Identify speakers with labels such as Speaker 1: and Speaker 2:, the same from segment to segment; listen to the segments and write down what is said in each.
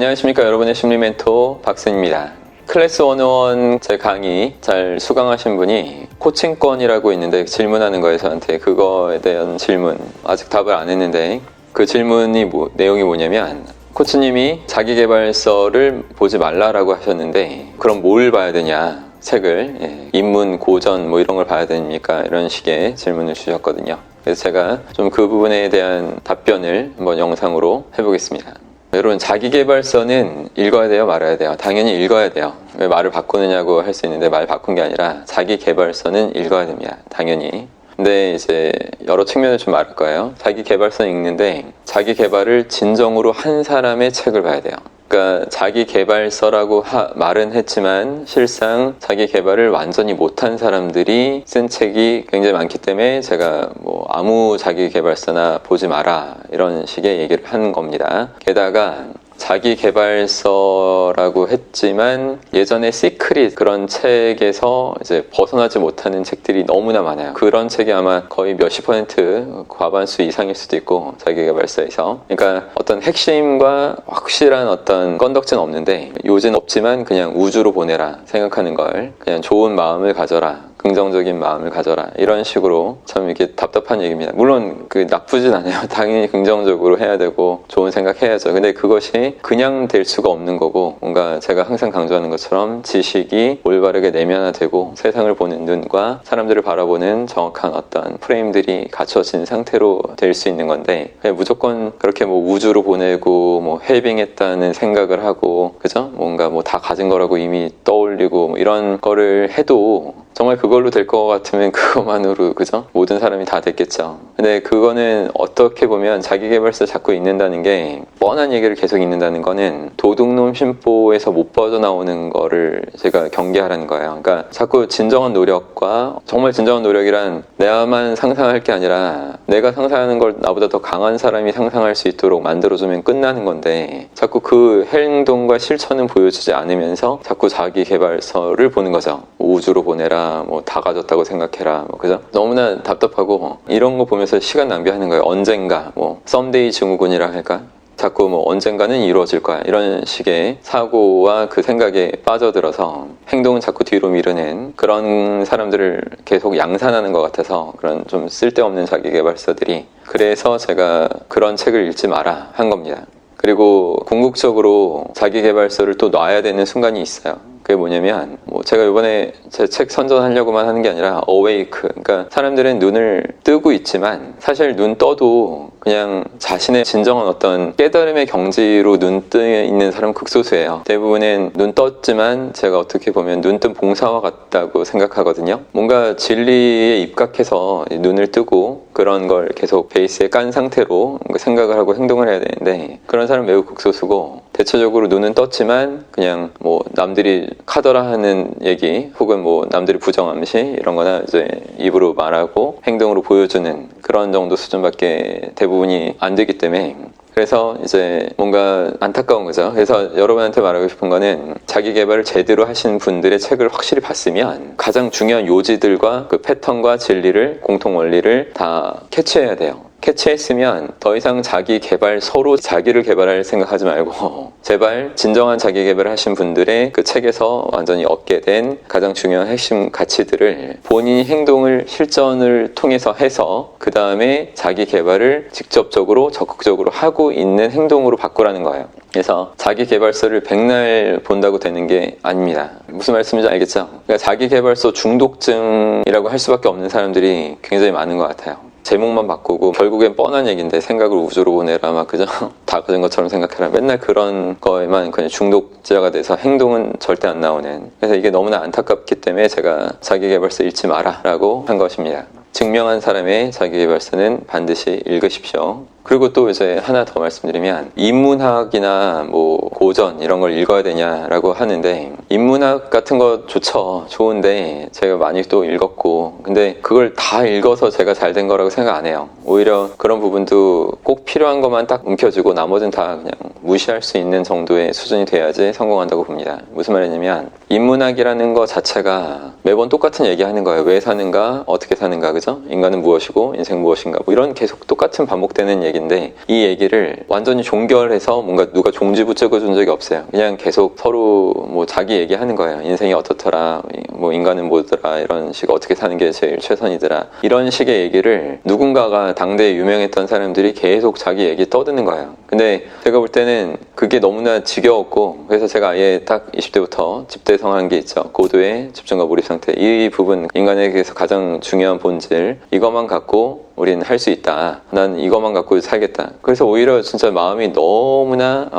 Speaker 1: 안녕하십니까. 여러분의 심리 멘토 박승입니다. 클래스 101 제 강의 잘 수강하신 분이 코칭권이라고 있는데 질문하는 거예요. 저한테 그거에 대한 질문 아직 답을 안 했는데 그 질문이 내용이 뭐냐면 코치님이 자기계발서를 보지 말라라고 하셨는데 그럼 뭘 봐야 되냐, 책을 입문, 고전 뭐 이런 걸 봐야 됩니까? 이런 식의 질문을 주셨거든요. 그래서 제가 좀 그 부분에 대한 답변을 한번 영상으로 해보겠습니다. 여러분, 자기계발서는 읽어야 돼요, 말아야 돼요? 당연히 읽어야 돼요. 왜 말을 바꾸느냐고 할 수 있는데 말 바꾼 게 아니라 자기계발서는 읽어야 됩니다. 당연히. 근데 이제 여러 측면을 좀 말할 거예요. 자기계발서 읽는데 자기계발을 진정으로 한 사람의 책을 봐야 돼요. 그러니까 자기계발서라고 말은 했지만 실상 자기계발을 완전히 못한 사람들이 쓴 책이 굉장히 많기 때문에 제가 아무 자기계발서나 보지 마라 이런 식의 얘기를 한 겁니다. 게다가 자기계발서라고 했지만 예전에 시크릿 그런 책에서 이제 벗어나지 못하는 책들이 너무나 많아요. 그런 책이 아마 거의 몇십 % 과반수 이상일 수도 있고, 자기계발서에서. 그러니까 어떤 핵심과 확실한 어떤 건덕지는 없는데 요새는 없지만 그냥 우주로 보내라 생각하는 걸, 그냥 좋은 마음을 가져라, 긍정적인 마음을 가져라, 이런 식으로 참 이게 답답한 얘기입니다. 물론 나쁘진 않아요. 당연히 긍정적으로 해야 되고 좋은 생각 해야죠. 근데 그것이 그냥 될 수가 없는 거고, 뭔가 제가 항상 강조하는 것처럼 지식이 올바르게 내면화되고 세상을 보는 눈과 사람들을 바라보는 정확한 어떤 프레임들이 갖춰진 상태로 될 수 있는 건데, 무조건 그렇게 우주로 보내고 해빙했다는 생각을 하고, 그죠? 뭔가 다 가진 거라고 이미 떠올리고 이런 거를 해도 정말 그걸로 될 것 같으면 그것만으로, 그죠? 모든 사람이 다 됐겠죠. 근데 그거는 어떻게 보면 자기계발서 자꾸 읽는다는 게, 뻔한 얘기를 계속 읽는다는 거는 도둑놈 심보에서 못 빠져나오는 거를 제가 경계하라는 거예요. 그러니까 자꾸 진정한 노력과, 정말 진정한 노력이란 내가만 상상할 게 아니라 내가 상상하는 걸 나보다 더 강한 사람이 상상할 수 있도록 만들어주면 끝나는 건데, 자꾸 그 행동과 실천은 보여주지 않으면서 자꾸 자기계발서를 보는 거죠. 우주로 보내라, 다 가졌다고 생각해라, 그죠? 너무나 답답하고, 이런 거 보면서 시간 낭비하는 거예요. 언젠가, 썸데이 증후군이라 할까? 자꾸 언젠가는 이루어질 거야, 이런 식의 사고와 그 생각에 빠져들어서 행동은 자꾸 뒤로 미루는 그런 사람들을 계속 양산하는 것 같아서, 그런 좀 쓸데없는 자기계발서들이. 그래서 제가 그런 책을 읽지 마라 한 겁니다. 그리고 궁극적으로 자기계발서를 또 놔야 되는 순간이 있어요. 그게 뭐냐면, 제가 이번에 제 책 선전하려고만 하는 게 아니라 어웨이크, 그러니까 사람들은 눈을 뜨고 있지만 사실 눈 떠도 그냥 자신의 진정한 어떤 깨달음의 경지로 눈 떠 있는 사람은 극소수예요. 대부분은 눈 떴지만 제가 어떻게 보면 눈뜬 봉사와 같다고 생각하거든요. 뭔가 진리에 입각해서 눈을 뜨고 그런 걸 계속 베이스에 깐 상태로 생각을 하고 행동을 해야 되는데, 그런 사람은 매우 극소수고, 대체적으로 눈은 떴지만 그냥 남들이 카더라 하는 얘기, 혹은 남들이 부정암시 이런 거나 이제 입으로 말하고 행동으로 보여주는 그런 정도 수준밖에 대부분이 안 되기 때문에, 그래서 이제 뭔가 안타까운 거죠. 그래서 여러분한테 말하고 싶은 거는, 자기계발을 제대로 하신 분들의 책을 확실히 봤으면 가장 중요한 요지들과 그 패턴과 진리를, 공통 원리를 다 캐치해야 돼요. 캐치했으면 더 이상 자기계발서로 자기를 개발할 생각하지 말고, 제발 진정한 자기계발을 하신 분들의 그 책에서 완전히 얻게 된 가장 중요한 핵심 가치들을 본인이 행동을, 실전을 통해서 해서 그 다음에 자기계발을 직접적으로 적극적으로 하고 있는 행동으로 바꾸라는 거예요. 그래서 자기계발서를 백날 본다고 되는 게 아닙니다. 무슨 말씀인지 알겠죠? 그러니까 자기계발서 중독증이라고 할 수밖에 없는 사람들이 굉장히 많은 것 같아요. 제목만 바꾸고 결국엔 뻔한 얘기인데, 생각을 우주로 보내라, 그죠? 다 가진 것처럼 생각해라, 맨날 그런 거에만 그냥 중독자가 돼서 행동은 절대 안 나오는. 그래서 이게 너무나 안타깝기 때문에 제가 자기계발서 읽지 마라 라고 한 것입니다. 증명한 사람의 자기계발서는 반드시 읽으십시오. 그리고 또 이제 하나 더 말씀드리면, 인문학이나 고전 이런 걸 읽어야 되냐라고 하는데, 인문학 같은 거 좋죠. 좋은데 제가 많이 또 읽었고, 근데 그걸 다 읽어서 제가 잘 된 거라고 생각 안 해요. 오히려 그런 부분도 꼭 필요한 것만 딱 움켜쥐고 나머지는 다 그냥 무시할 수 있는 정도의 수준이 돼야지 성공한다고 봅니다. 무슨 말이냐면, 인문학이라는 거 자체가 매번 똑같은 얘기 하는 거예요. 왜 사는가, 어떻게 사는가, 그죠? 그죠? 인간은 무엇이고 인생 무엇인가 뭐 이런 계속 똑같은 반복되는 얘기인데 이 얘기를 완전히 종결해서 뭔가 누가 종지부 찍어준 적이 없어요. 그냥 계속 서로 뭐 자기 얘기하는 거예요. 인생이 어떻더라, 뭐 인간은 뭐더라, 이런 식 어떻게 사는 게 제일 최선이더라, 이런 식의 얘기를 누군가가 당대에 유명했던 사람들이 계속 자기 얘기 떠드는 거예요. 근데 제가 볼 때는 그게 너무나 지겨웠고, 그래서 제가 아예 딱 20대부터 집대성한 게 있죠. 고도의 집중과 몰입 상태. 이 부분, 인간에게서 가장 중요한 본질, 이것만 갖고 우리는 할 수 있다. 난 이것만 갖고 살겠다. 그래서 오히려 진짜 마음이 너무나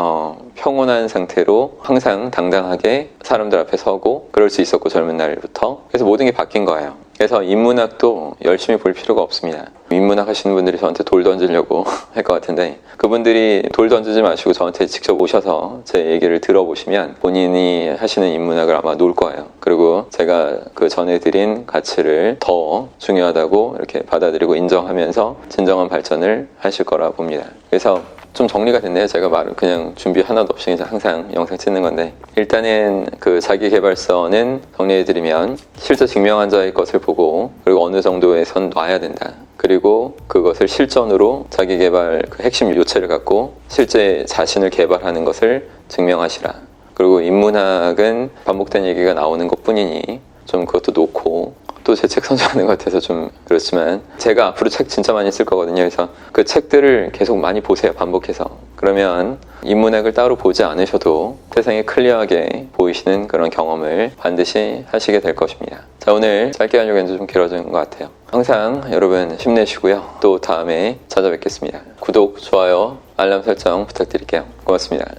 Speaker 1: 평온한 상태로 항상 당당하게 사람들 앞에 서고 그럴 수 있었고, 젊은 날부터. 그래서 모든 게 바뀐 거예요. 그래서 인문학도 열심히 볼 필요가 없습니다. 인문학 하시는 분들이 저한테 돌 던지려고 할 것 같은데, 그분들이 돌 던지지 마시고 저한테 직접 오셔서 제 얘기를 들어보시면 본인이 하시는 인문학을 아마 놓을 거예요. 그리고 제가 그 전해드린 가치를 더 중요하다고 이렇게 받아들이고 인정하면서 진정한 발전을 하실 거라 봅니다. 그래서 좀 정리가 됐네요. 제가 말을 그냥 준비 하나도 없이 그냥 항상 영상 찍는 건데, 일단은 그 자기계발서는 정리해드리면 실제 증명한 자의 것을 보고, 그리고 어느 정도의 선 놔야 된다. 그리고 그것을 실전으로 자기계발 그 핵심 요체를 갖고 실제 자신을 개발하는 것을 증명하시라. 그리고 인문학은 반복된 얘기가 나오는 것 뿐이니 좀 그것도 놓고, 또 제 책 선정하는 것 같아서 좀 그렇지만 제가 앞으로 책 진짜 많이 쓸 거거든요. 그래서 그 책들을 계속 많이 보세요. 반복해서. 그러면 인문학을 따로 보지 않으셔도 세상이 클리어하게 보이시는 그런 경험을 반드시 하시게 될 것입니다. 자, 오늘 짧게 하려고 했는데 좀 길어진 것 같아요. 항상 여러분 힘내시고요. 또 다음에 찾아뵙겠습니다. 구독, 좋아요, 알람 설정 부탁드릴게요. 고맙습니다.